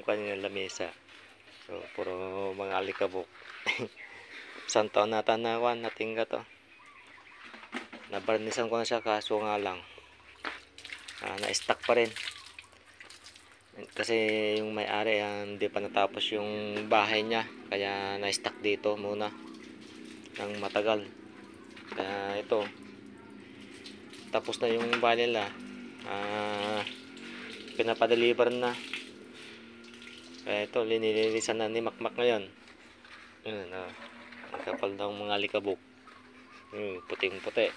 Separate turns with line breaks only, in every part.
kanilang lamesa. So, puro mga alikabok. Isang taon nata na kuan, natingga to. Nabarnisan ko na siya, kaso nga lang na-stuck pa rin. Kasi yung may-ari hindi pa natapos yung bahay niya, kaya na-stuck dito muna ng matagal. Kaya ito, tapos na yung bahay nila, pinapadeliver na. Kaya ito, linilinisan na ni Makmak ngayon. Yun, ang kapal ng mga alikabok. Puting puti.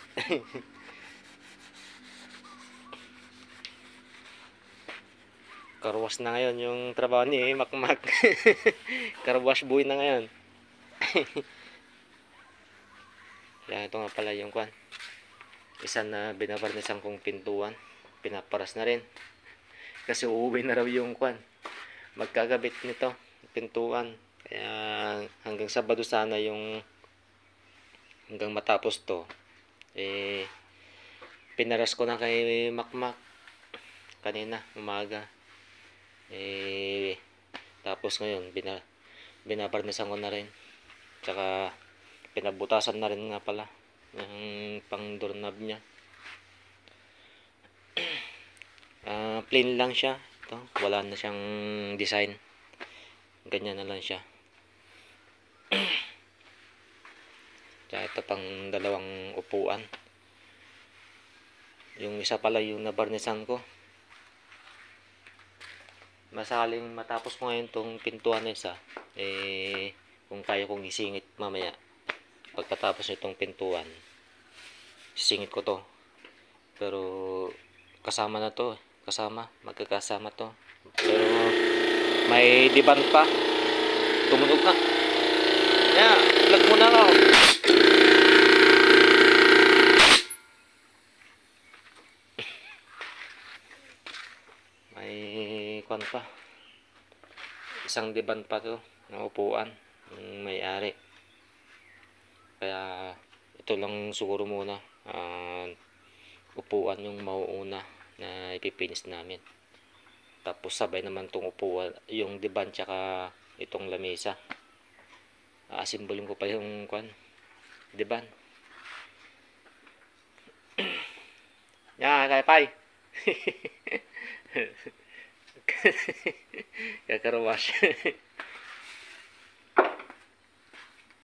Karwash na ngayon yung trabaho ni Makmak. Karwash boy na ngayon. Kaya ito nga pala yung kwan. Isa na binabarnisan kong pintuan. Pinaparas na rin. Kasi uuwi na raw yung kwan. Magkagabit nito, pintuan. Kaya hanggang Sabado sana yung hanggang matapos to. Pinaras ko na kay Makmak kanina umaga. Tapos ngayon binabarnisan ko na rin. Tsaka pinabutasan na rin nga pala yung pang doorknob niya. Plain lang siya. Ito, wala na siyang design. Ganyan na lang siya. Tsaka ito pang dalawang upuan. Yung isa pala yung nabarnisan ko. Masaling matapos ko ngayon tong pintuan na isa, kung kaya kong isingit mamaya pagkatapos nitong pintuan, sisingit ko to. Pero kasama na to, magkakasama to. Pero may diban pa. Tumunog na. Yeah, plug muna ako. May kwan pa. Isang diban pa to, na upuan ng may-ari. Kaya ito lang siguro muna upuan yung mauuna na ipipinis namin. Tapos sabay naman tong upuan, yung diban tsaka itong lamesa. Asimbolin ko pa yung kwan, diban. Yan, kaya pay. Kakarwash.